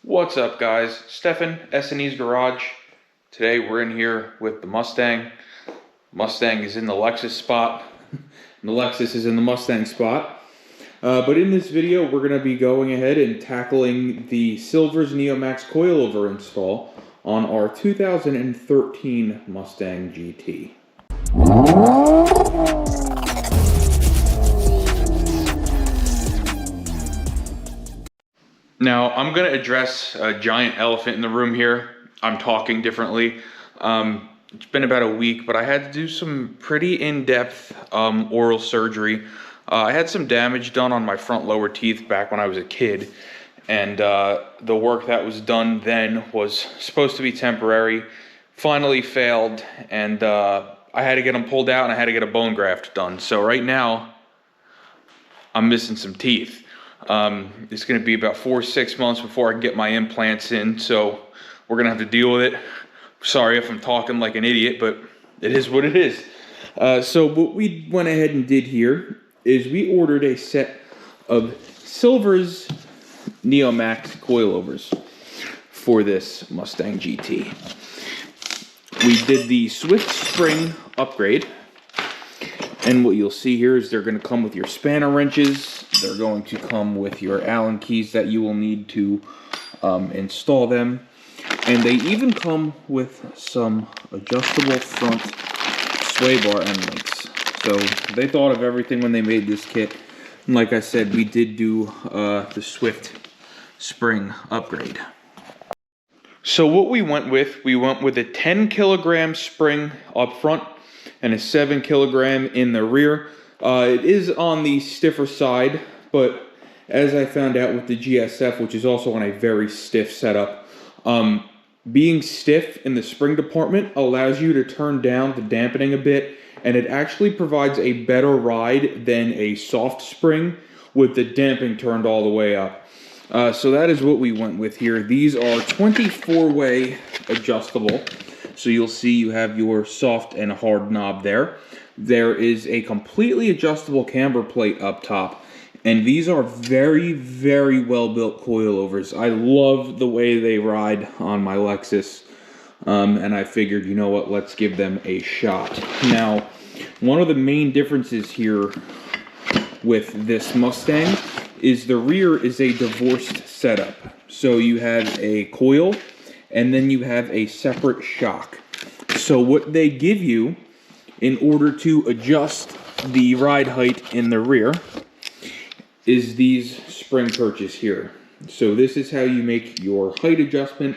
What's up, guys? Stefan, S&E's Garage. Today we're in here with the Mustang. Mustang is in the Lexus spot. And the Lexus is in the Mustang spot. But in this video, we're going to be going ahead and tackling the Silver's NEOMAX coilover install on our 2013 Mustang GT. Now, I'm going to address a giant elephant in the room here. I'm talking differently. It's been about a week, but I had to do some pretty in-depth oral surgery. I had some damage done on my front lower teeth back when I was a kid. And the work that was done then was supposed to be temporary. Finally failed, and I had to get them pulled out and I had to get a bone graft done. So right now, I'm missing some teeth. It's going to be about 4 or 6 months before I can get my implants in, so we're going to have to deal with it. Sorry if I'm talking like an idiot, but it is what it is. So what we went ahead and did here is we ordered a set of Silver's NEOMAX coilovers for this Mustang GT. We did the Swift spring upgrade, and what you'll see here is they're going to come with your spanner wrenches. They're going to come with your Allen keys that you will need to install them. And they even come with some adjustable front sway bar end links. So they thought of everything when they made this kit. And like I said, we did do the Swift spring upgrade. So what we went with a 10 kilogram spring up front and a 7 kilogram in the rear. It is on the stiffer side, but as I found out with the GSF, which is also on a very stiff setup, being stiff in the spring department allows you to turn down the dampening a bit, and it actually provides a better ride than a soft spring with the damping turned all the way up. So that is what we went with here. These are 24-way adjustable. So you'll see you have your soft and hard knob there. There is a completely adjustable camber plate up top. And these are very, very well-built coilovers. I love the way they ride on my Lexus. And I figured, you know what, let's give them a shot. Now, one of the main differences here with this Mustang is the rear is a divorced setup. So you have a coil, and then you have a separate shock. So what they give you in order to adjust the ride height in the rear is these spring perches here. So this is how you make your height adjustment,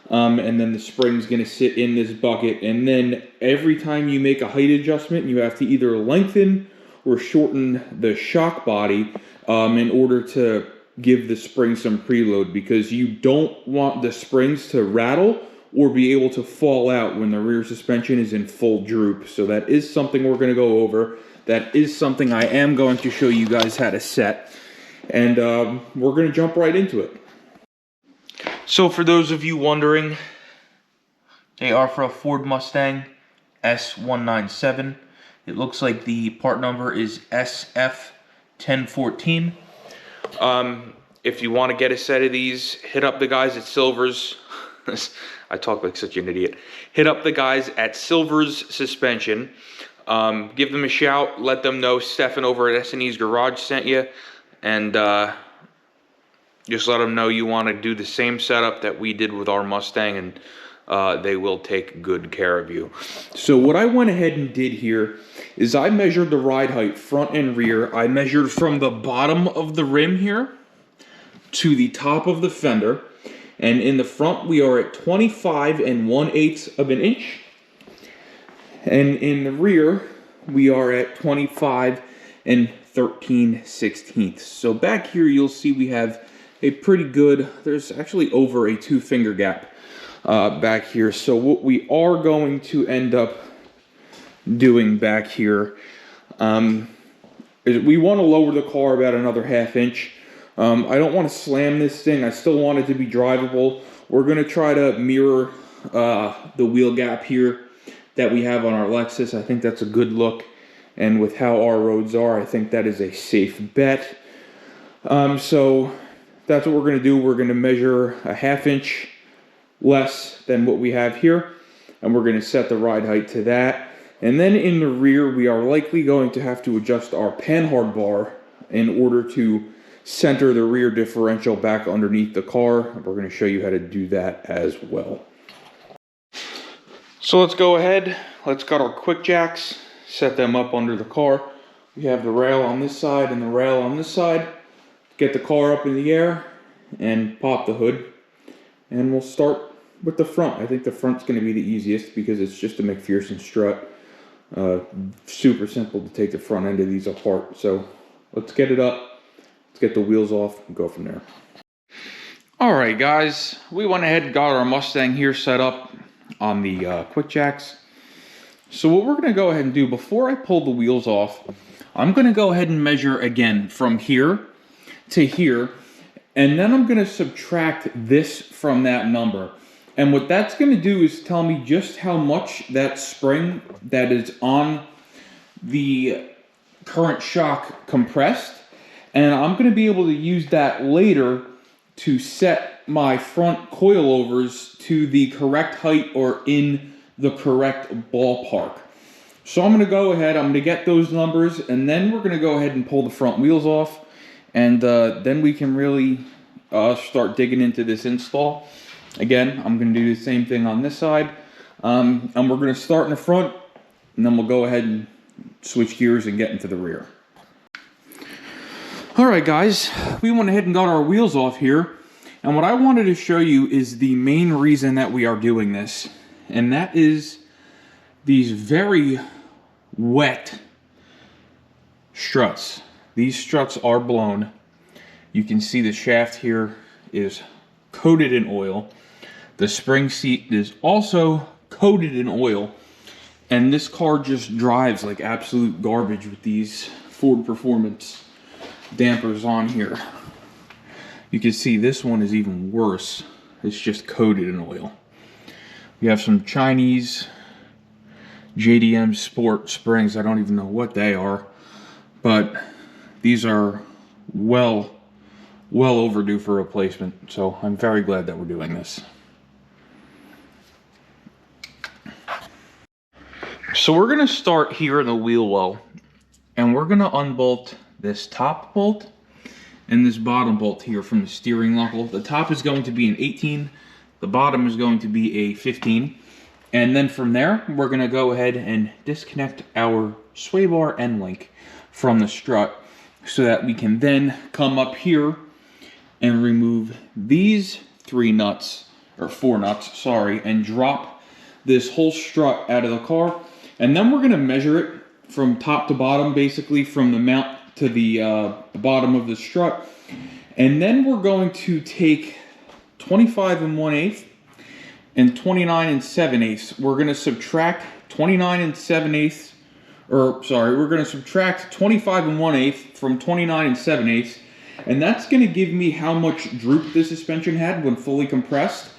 and then the spring's going to sit in this bucket, and then every time you make a height adjustment, you have to either lengthen or shorten the shock body in order to give the spring some preload, because you don't want the springs to rattle or be able to fall out when the rear suspension is in full droop. So that is something we're going to go over. That is something I am going to show you guys how to set. And we're going to jump right into it. So for those of you wondering, they are for a Ford Mustang S197. It looks like the part number is SF1014. If you want to get a set of these, hit up the guys at Silver's. I talk like such an idiot. Hit up the guys at Silver's Suspension. Give them a shout. Let them know Stefan over at S&E's Garage sent you. And just let them know you want to do the same setup that we did with our Mustang, and they will take good care of you. So what I went ahead and did here is I measured the ride height front and rear. I measured from the bottom of the rim here to the top of the fender. And in the front, we are at 25 1/8 of an inch. And in the rear, we are at 25 13/16. So back here, you'll see we have a pretty good, there's actually over a 2-finger gap back here. So what we are going to end up doing back here is we want to lower the car about another 1/2 inch. I don't want to slam this thing. I still want it to be drivable. We're going to try to mirror the wheel gap here that we have on our Lexus. I think that's a good look. And with how our roads are, I think that is a safe bet. So that's what we're going to do. We're going to measure a 1/2 inch less than what we have here, and we're going to set the ride height to that. And then in the rear, we are likely going to have to adjust our panhard bar in order to center the rear differential back underneath the car. We're going to show you how to do that as well. So let's go ahead. Let's got our quick jacks, set them up under the car. We have the rail on this side and the rail on this side. Get the car up in the air and pop the hood. And we'll start with the front. I think the front's going to be the easiest because it's just a McPherson strut. Super simple to take the front end of these apart. So let's get it up. Let's get the wheels off and go from there. Alright guys, we went ahead and got our Mustang here set up on the quick jacks. So what we're going to go ahead and do, before I pull the wheels off, I'm going to go ahead and measure again from here to here, and then I'm going to subtract this from that number. And what that's going to do is tell me just how much that spring that is on the current shock compressed, and I'm going to be able to use that later to set my front coilovers to the correct height or in the correct ballpark. So I'm going to go ahead, I'm going to get those numbers, and then we're going to go ahead and pull the front wheels off, and then we can really start digging into this install. Again, I'm going to do the same thing on this side, and we're going to start in the front, and then we'll go ahead and switch gears and get into the rear. Alright guys, we went ahead and got our wheels off here, and what I wanted to show you is the main reason that we are doing this, and that is these very wet struts. These struts are blown. You can see the shaft here is coated in oil. The spring seat is also coated in oil, and this car just drives like absolute garbage with these Ford Performance dampers on here. You can see this one is even worse. It's just coated in oil. We have some Chinese JDM Sport springs. I don't even know what they are, but these are well overdue for replacement. So I'm very glad that we're doing this. So we're going to start here in the wheel well, and we're going to unbolt this top bolt and this bottom bolt here from the steering knuckle. The top is going to be an 18, the bottom is going to be a 15, and then from there we're going to go ahead and disconnect our sway bar end link from the strut so that we can then come up here and remove these 4 nuts, sorry, and drop this whole strut out of the car. And then we're going to measure it from top to bottom, basically from the mount to the bottom of the strut. And then we're going to take 25 1/8 and 29 7/8. We're going to subtract 29 7/8, or sorry, we're going to subtract 25 1/8 from 29 7/8. And that's going to give me how much droop the suspension had when fully compressed.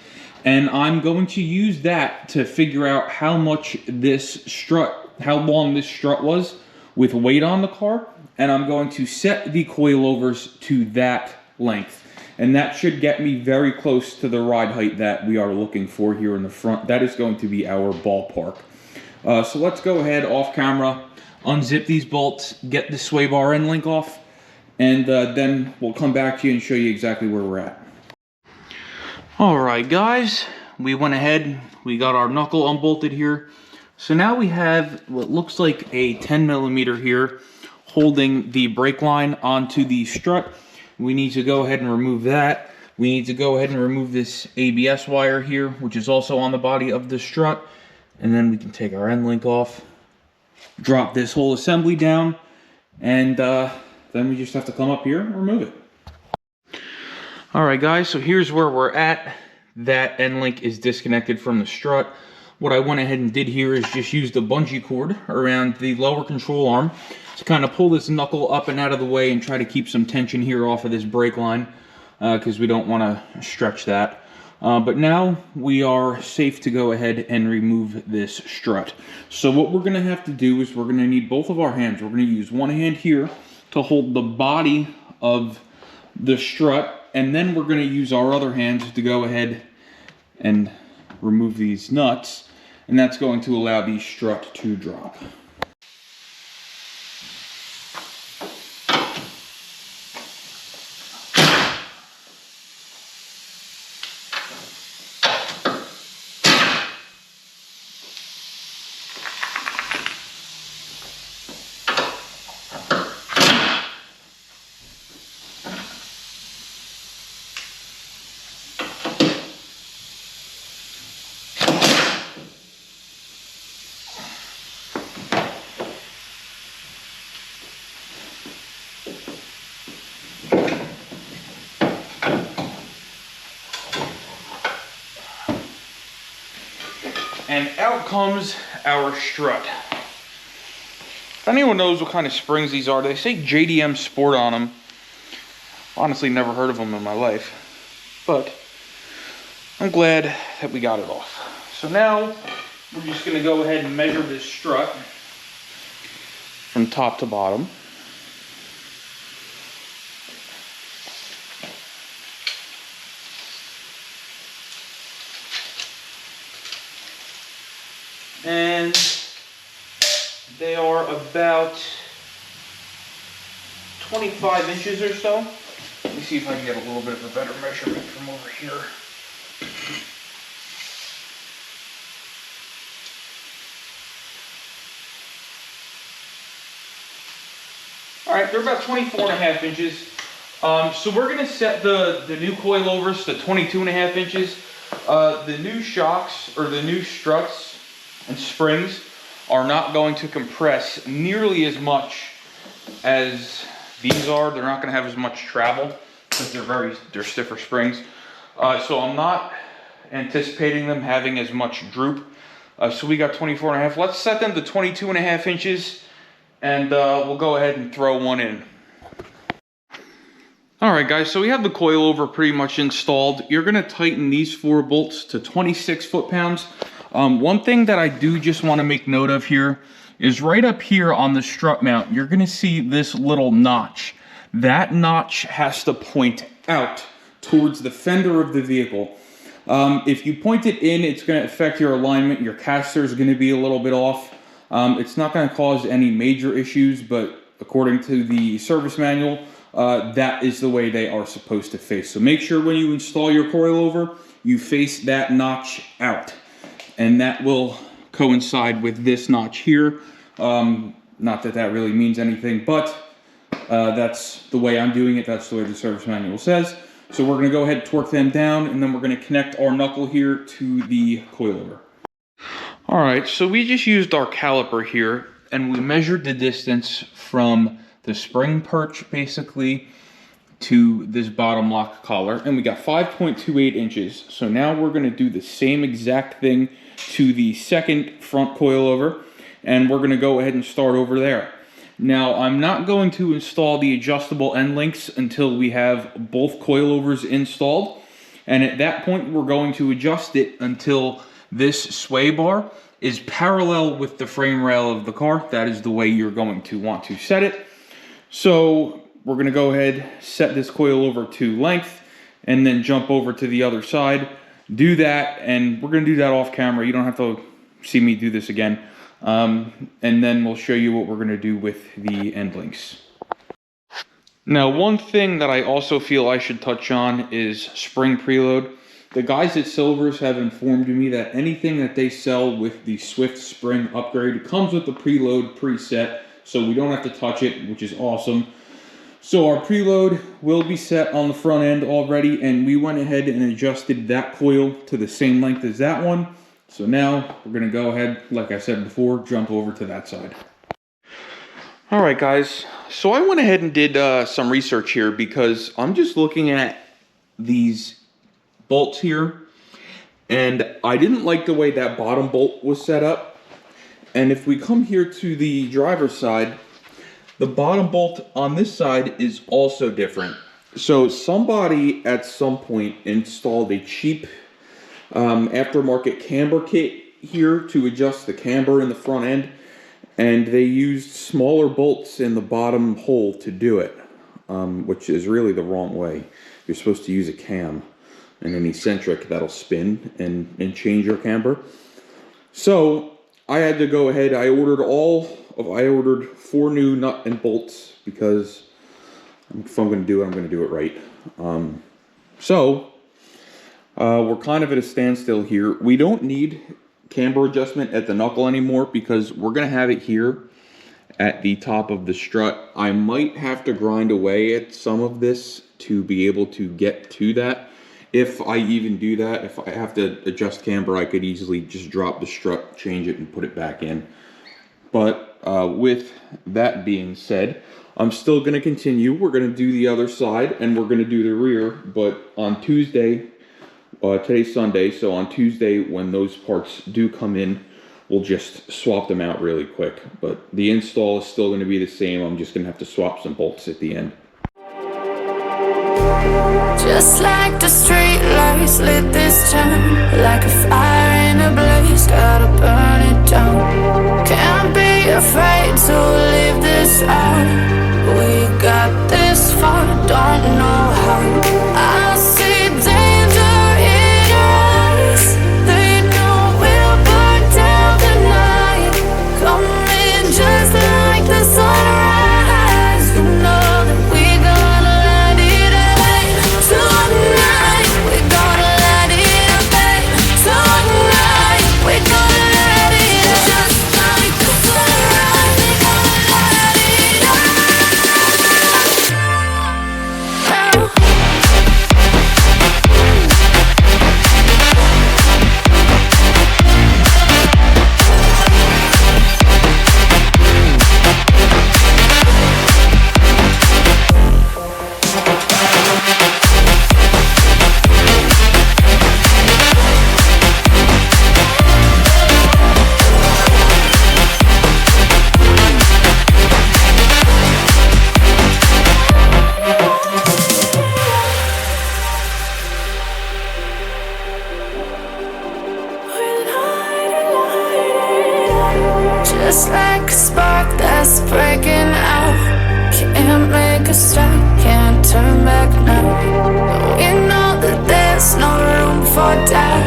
And I'm going to use that to figure out how much this strut, how long this strut was with weight on the car. And I'm going to set the coilovers to that length. And that should get me very close to the ride height that we are looking for here in the front. That is going to be our ballpark. So let's go ahead off camera, unzip these bolts, get the sway bar end link off, and then we'll come back to you and show you exactly where we're at. Alright guys, we went ahead, we got our knuckle unbolted here. So now we have what looks like a 10 millimeter here holding the brake line onto the strut. We need to go ahead and remove that. We need to go ahead and remove this ABS wire here, which is also on the body of the strut. And then we can take our end link off, drop this whole assembly down, and then we just have to come up here and remove it. Alright guys, so here's where we're at. That end link is disconnected from the strut. What I went ahead and did here is just use the bungee cord around the lower control arm to kind of pull this knuckle up and out of the way and try to keep some tension here off of this brake line, because we don't want to stretch that. But now we are safe to go ahead and remove this strut. So what we're going to have to do is we're going to need both of our hands. We're going to use one hand here to hold the body of the strut, and then we're going to use our other hand to go ahead and remove these nuts, and that's going to allow the strut to drop. And out comes our strut. If anyone knows what kind of springs these are, they say JDM Sport on them. Honestly, never heard of them in my life, but I'm glad that we got it off. So now we're just going to go ahead and measure this strut from top to bottom. And they are about 25 inches or so. Let me see if I can get a little bit of a better measurement from over here. All right, they're about 24.5 inches. So we're gonna set the new coilovers to 22.5 inches. The new shocks, or the new struts and springs, are not going to compress nearly as much as these are. They're not going to have as much travel because they're stiffer springs. So I'm not anticipating them having as much droop. So we got 24.5. Let's set them to 22.5 inches, and we'll go ahead and throw one in. All right, guys, so we have the coilover pretty much installed. You're going to tighten these 4 bolts to 26 foot-pounds. One thing that I do just want to make note of here is right up here on the strut mount, you're going to see this little notch. That notch has to point out towards the fender of the vehicle. If you point it in, it's going to affect your alignment. Your caster is going to be a little bit off. It's not going to cause any major issues, but according to the service manual, that is the way they are supposed to face. So make sure when you install your coilover, you face that notch out. And that will coincide with this notch here. Not that that really means anything, but that's the way I'm doing it. That's the way the service manual says. So we're gonna go ahead and torque them down, and then we're gonna connect our knuckle here to the coilover. All right, so we just used our caliper here, and we measured the distance from the spring perch, basically, to this bottom lock collar, and we got 5.28 inches. So now we're gonna do the same exact thing to the second front coilover, and we're gonna go ahead and start over there. Now, I'm not going to install the adjustable end links until we have both coilovers installed, and at that point, we're going to adjust it until this sway bar is parallel with the frame rail of the car. That is the way you're going to want to set it. So we're going to go ahead, set this coilover to length, and then jump over to the other side. Do that, and we're going to do that off camera. You don't have to see me do this again. And then we'll show you what we're going to do with the end links. Now, one thing that I also feel I should touch on is spring preload. The guys at Silvers have informed me that anything that they sell with the Swift spring upgrade comes with the preload preset, so we don't have to touch it, which is awesome. So our preload will be set on the front end already, and we went ahead and adjusted that coil to the same length as that one. So now we're going to go ahead, like I said before, jump over to that side. All right, guys. So I went ahead and did some research here because I'm just looking at these bolts here, and I didn't like the way that bottom bolt was set up. And if we come here to the driver's side, the bottom bolt on this side is also different. So somebody at some point installed a cheap aftermarket camber kit here to adjust the camber in the front end, and they used smaller bolts in the bottom hole to do it, which is really the wrong way. you're supposed to use a cam and an eccentric that'll spin and change your camber. So I had to go ahead. I ordered 4 new nut and bolts because if I'm going to do it, I'm going to do it right. We're kind of at a standstill here. We don't need camber adjustment at the knuckle anymore because we're going to have it here at the top of the strut. I might have to grind away at some of this to be able to get to that. If I even do that, if I have to adjust camber, I could easily just drop the strut, change it, and put it back in. But with that being said, I'm still going to continue. We're going to do the other side, and we're going to do the rear. But on Tuesday, today's Sunday, so on Tuesday when those parts do come in, we'll just swap them out really quick. But the install is still going to be the same. I'm just going to have to swap some bolts at the end. Just like the street lights lit this town, like a fire in a blaze, gotta burn it down. Can't be afraid to leave this out. We got this far, don't know how. I see danger in your eyes. They know we'll burn down the night. Coming just like the sunrise. You know that we gonna light it up tonight. We gonna light it up tonight. We gonna light it up just like the sunrise. We gonna light it up now. Just like a spark that's breaking out. Can't make a stop, can't turn back now. We know that there's no room for doubt.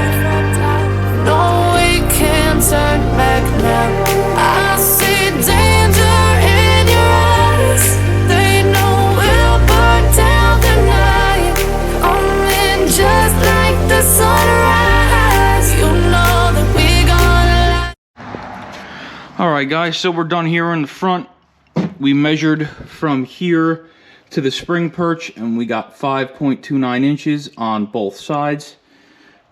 No, we can't turn back now. I see danger in your eyes. They know we'll burn down the night. Coming just like the sunrise. You know that we gonna. Alright guys, so we're done here in the front. We measured from here to the spring perch and we got 5.29 inches on both sides.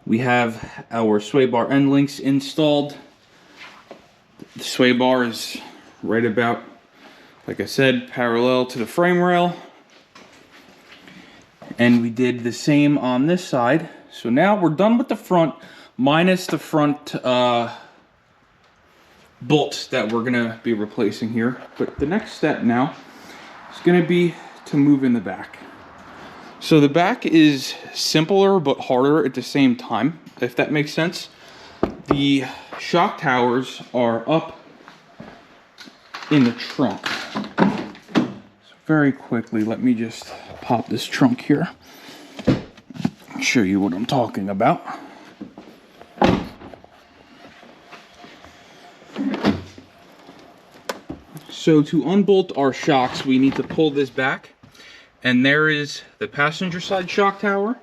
We have our sway bar end links installed. The sway bar is right about, like I said, parallel to the frame rail. And we did the same on this side. So now we're done with the front, minus the front bolts that we're gonna be replacing here. But the next step now is gonna be to move in the back. So the back is simpler but harder at the same time, if that makes sense. The shock towers are up in the trunk. So very quickly, let me just pop this trunk here. Show you what I'm talking about. So to unbolt our shocks, we need to pull this back. And there is the passenger side shock tower.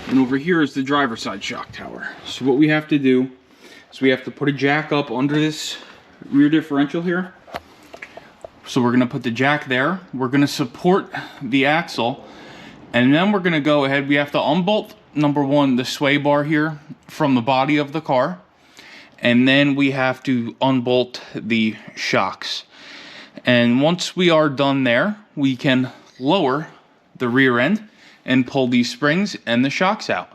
And over here is the driver side shock tower. So what we have to do is we have to put a jack up under this rear differential here. So we're gonna put the jack there. We're gonna support the axle. And then we're gonna go ahead, we have to unbolt, number one, the sway bar here from the body of the car. And then we have to unbolt the shocks. And once we are done there, we can lower the rear end and pull these springs and the shocks out.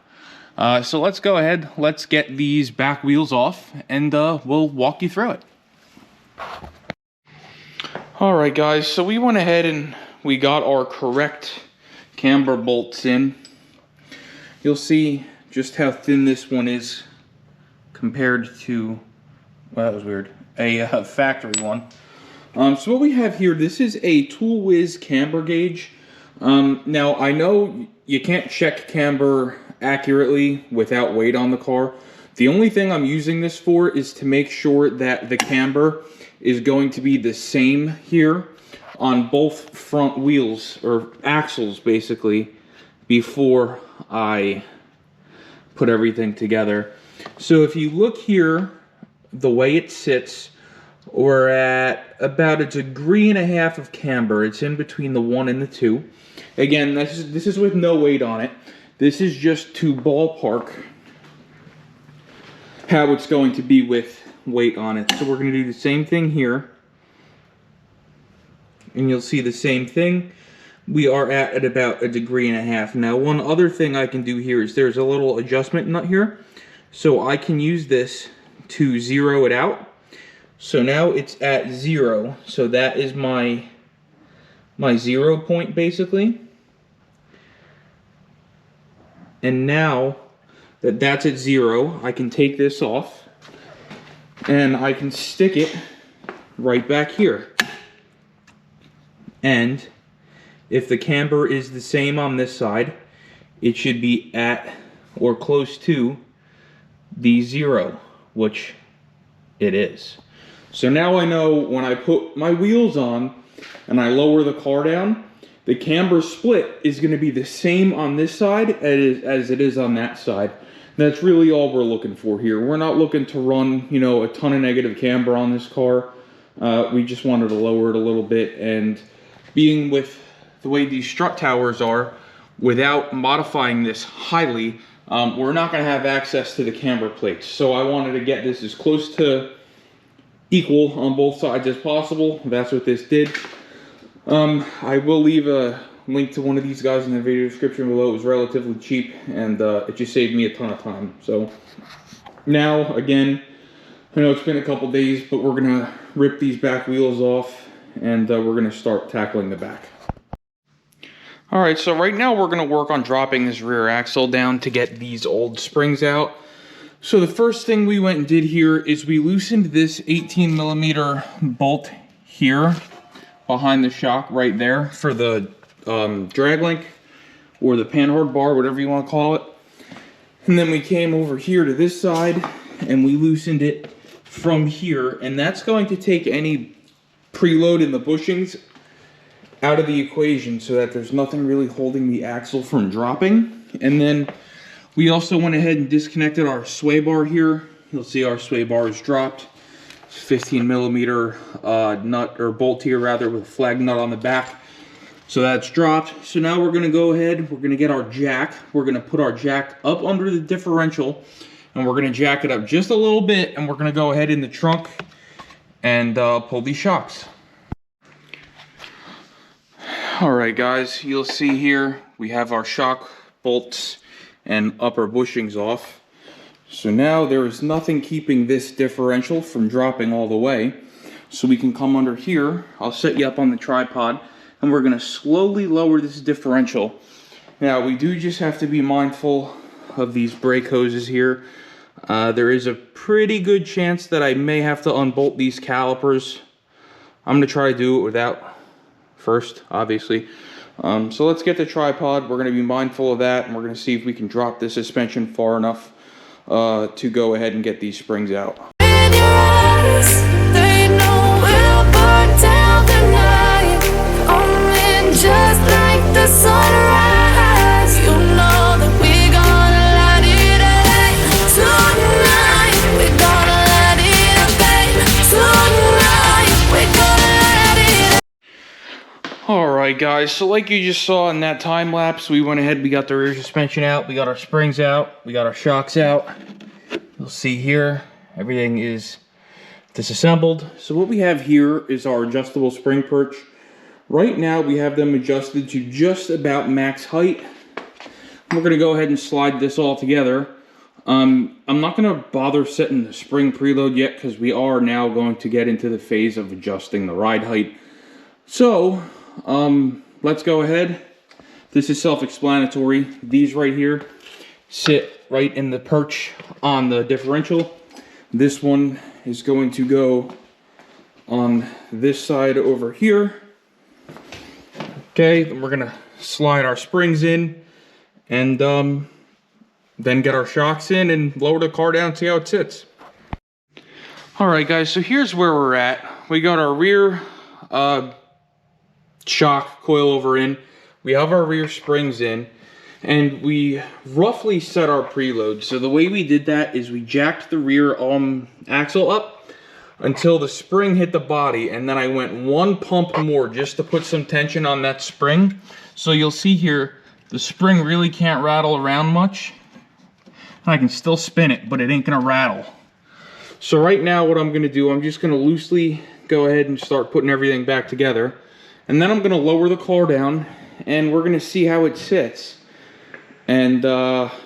So let's go ahead, let's get these back wheels off and we'll walk you through it. All right guys, so we went ahead and we got our correct camber bolts in. You'll see just how thin this one is compared to, well, that was weird, a factory one. So what we have here, this is a Tool Whiz camber gauge. Now, I know you can't check camber accurately without weight on the car. The only thing I'm using this for is to make sure that the camber is going to be the same here on both front wheels, or axles basically, before I put everything together. So if you look here, the way it sits, we're at about 1.5 degrees of camber. It's in between the 1 and the 2. Again, this is with no weight on it. This is just to ballpark how it's going to be with weight on it. So we're going to do the same thing here. And you'll see the same thing. We are at about 1.5 degrees. Now, one other thing I can do here is there's a little adjustment nut here. So I can use this to zero it out. So now it's at 0. So that is my 0 point basically. And now that that's at 0, I can take this off and I can stick it right back here. And if the camber is the same on this side, it should be at or close to the 0, which it is. So now I know when I put my wheels on and I lower the car down, the camber split is going to be the same on this side as it is on that side. That's really all we're looking for here. We're not looking to run, you know, a ton of negative camber on this car. We just wanted to lower it a little bit, and being with the way these strut towers are, without modifying this highly, we're not going to have access to the camber plates. So I wanted to get this as close to equal on both sides as possible. That's what this did. I will leave a link to one of these guys in the video description below. It was relatively cheap, and it just saved me a ton of time. So now, again, I know it's been a couple days, but we're gonna rip these back wheels off, and we're gonna start tackling the back. All right, so right now we're gonna work on dropping this rear axle down to get these old springs out. So the first thing we went and did here is we loosened this 18mm bolt here behind the shock right there for the drag link or the panhard bar, whatever you want to call it. And then we came over here to this side and we loosened it from here, and that's going to take any preload in the bushings out of the equation so that there's nothing really holding the axle from dropping. And then we also went ahead and disconnected our sway bar here. You'll see our sway bar is dropped. It's 15mm nut, or bolt here rather, with a flag nut on the back. So that's dropped. So now we're gonna go ahead, we're gonna get our jack. We're gonna put our jack up under the differential, and we're gonna jack it up just a little bit, and we're gonna go ahead in the trunk and pull these shocks. All right, guys, you'll see here we have our shock bolts and upper bushings off. So now there is nothing keeping this differential from dropping all the way. So we can come under here. I'll set you up on the tripod, and we're gonna slowly lower this differential. Now we do just have to be mindful of these brake hoses here. There is a pretty good chance that I may have to unbolt these calipers. I'm gonna try to do it without first, obviously. So let's get the tripod. We're gonna be mindful of that, and we're gonna see if we can drop the suspension far enough to go ahead and get these springs out. Just like the sunrise, you know that we're gonna light it up tonight. We're gonna light it up, babe. Tonight, we're gonna light it up. All right, guys. So like you just saw in that time lapse, we went ahead. We got the rear suspension out. We got our springs out. We got our shocks out. You'll see here everything is disassembled. So what we have here is our adjustable spring perch. Right now we have them adjusted to just about max height. We're going to go ahead and slide this all together. I'm not going to bother setting the spring preload yet because we are now going to get into the phase of adjusting the ride height. So let's go ahead. This is self-explanatory. These right here sit right in the perch on the differential. This one is going to go on this side over here. Okay, then we're gonna slide our springs in, and then get our shocks in and lower the car down and see how it sits. All right, guys, so here's where we're at. We got our rear shock coilover in. We have our rear springs in, and we roughly set our preload. So the way we did that is we jacked the rear axle up until the spring hit the body, and then I went one pump more just to put some tension on that spring. So you'll see here, the spring really can't rattle around much. I can still spin it, but it ain't gonna rattle. So right now what I'm gonna do, I'm just gonna loosely go ahead and start putting everything back together. And then I'm gonna lower the car down and we're gonna see how it sits. And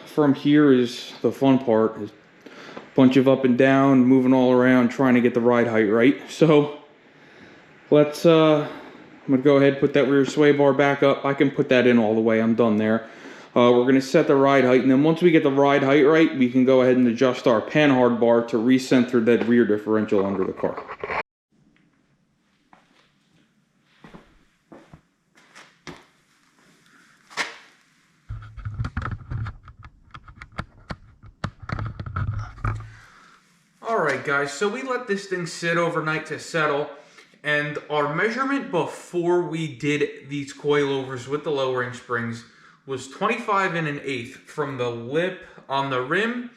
from here is the fun part. Is a bunch of up and down, moving all around, trying to get the ride height right. So let's, I'm gonna go ahead and put that rear sway bar back up. I can put that in all the way, I'm done there. We're gonna set the ride height, and then once we get the ride height right, we can go ahead and adjust our panhard bar to recenter that rear differential under the car. Alright guys, so we let this thing sit overnight to settle, and our measurement before we did these coilovers with the lowering springs was 25 1/8 from the lip on the rim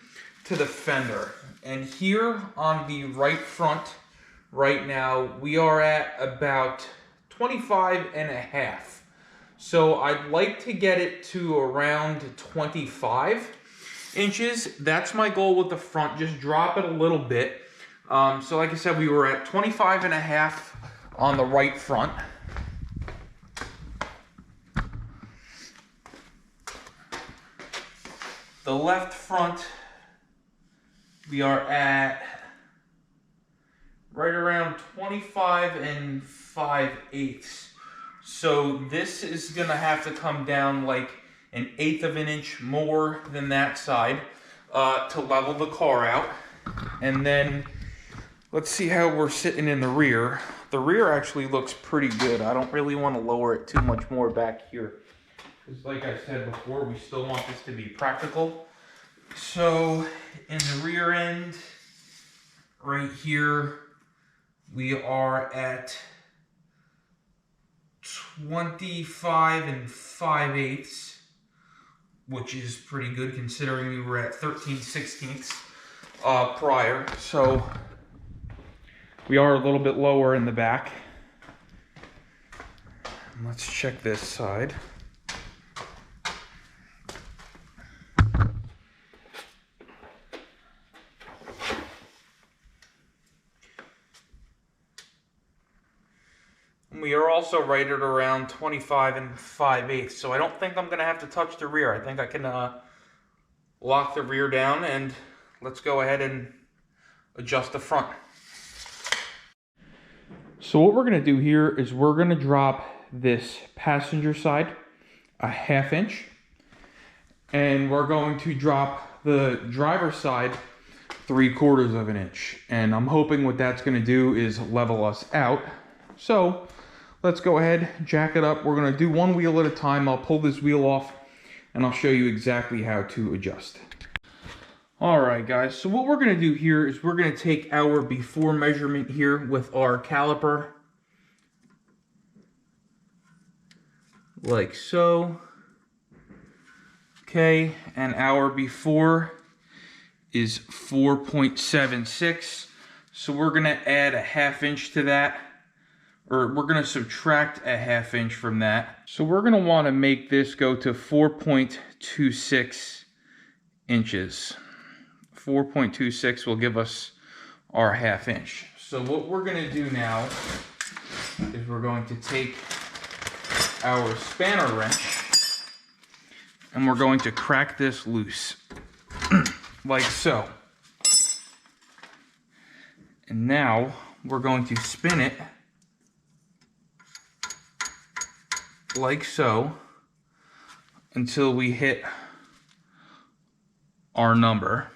to the fender. And here on the right front, right now, we are at about 25 1/2. So I'd like to get it to around 25 inches. That's my goal with the front, just drop it a little bit. So like I said, we were at 25 1/2 on the right front. The left front, we are at right around 25 5/8. So this is gonna have to come down like 1/8 of an inch more than that side to level the car out. And then let's see how we're sitting in the rear. The rear actually looks pretty good. I don't really want to lower it too much more back here, because like I said before, we still want this to be practical. So in the rear end, right here, we are at 25 5/8, which is pretty good considering we were at 13/16 prior. So we are a little bit lower in the back. Let's check this side. We are also right at around 25 5/8, so I don't think I'm going to have to touch the rear. I think I can lock the rear down, and let's go ahead and adjust the front. So what we're going to do here is we're going to drop this passenger side a 1/2 inch, and we're going to drop the driver's side 3/4 of an inch. And I'm hoping what that's going to do is level us out. So let's go ahead, jack it up. We're going to do one wheel at a time. I'll pull this wheel off and I'll show you exactly how to adjust. All right, guys, so what we're going to do here is we're going to take our before measurement here with our caliper, like so. Okay, and our before is 4.76. So we're going to add a 1/2 inch to that, or we're going to subtract a 1/2 inch from that. So we're going to want to make this go to 4.26 inches. 4.26 will give us our 1/2 inch. So what we're going to do now is we're going to take our spanner wrench and we're going to crack this loose like so. And now we're going to spin it like so until we hit our number.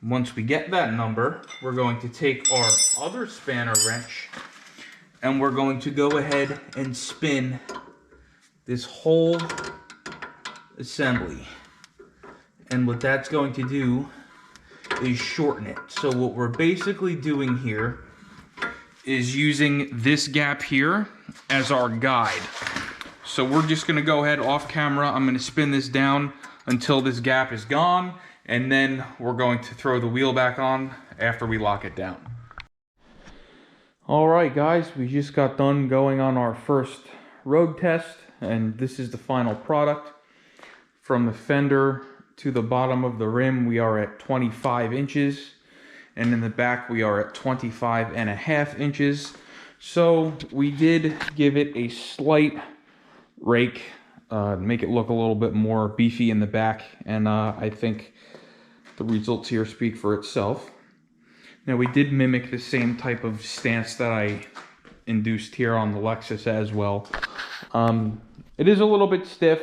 Once we get that number, we're going to take our other spanner wrench and we're going to go ahead and spin this whole assembly. And what that's going to do is shorten it. So what we're basically doing here is using this gap here as our guide. So we're just gonna go ahead off camera. I'm gonna spin this down until this gap is gone, and then we're going to throw the wheel back on after we lock it down. All right, guys, we just got done going on our first road test, and this is the final product. From the fender to the bottom of the rim, we are at 25 inches. And in the back, we are at 25.5 inches. So we did give it a slight rake, make it look a little bit more beefy in the back. And I think the results here speak for itself. Now we did mimic the same type of stance that I induced here on the Lexus as well. It is a little bit stiff.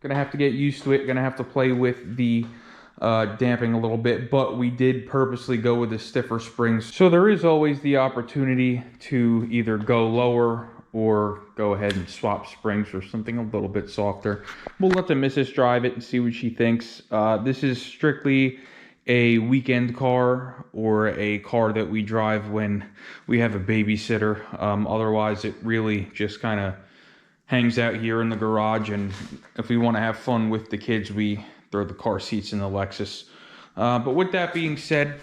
Gonna have to get used to it. Gonna have to play with the damping a little bit, but we did purposely go with the stiffer springs. So there is always the opportunity to either go lower or go ahead and swap springs or something a little bit softer. We'll let the missus drive it and see what she thinks. This is strictly a weekend car or a car that we drive when we have a babysitter. Otherwise, it really just kind of hangs out here in the garage, and if we want to have fun with the kids, we throw the car seats in the Lexus. But with that being said,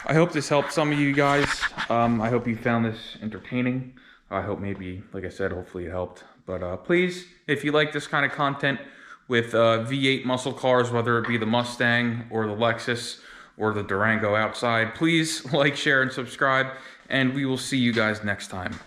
I hope this helped some of you guys. I hope you found this entertaining. I hope maybe, like I said, hopefully it helped. But please, if you like this kind of content with V8 muscle cars, whether it be the Mustang or the Lexus or the Durango outside, please like, share, and subscribe. And we will see you guys next time.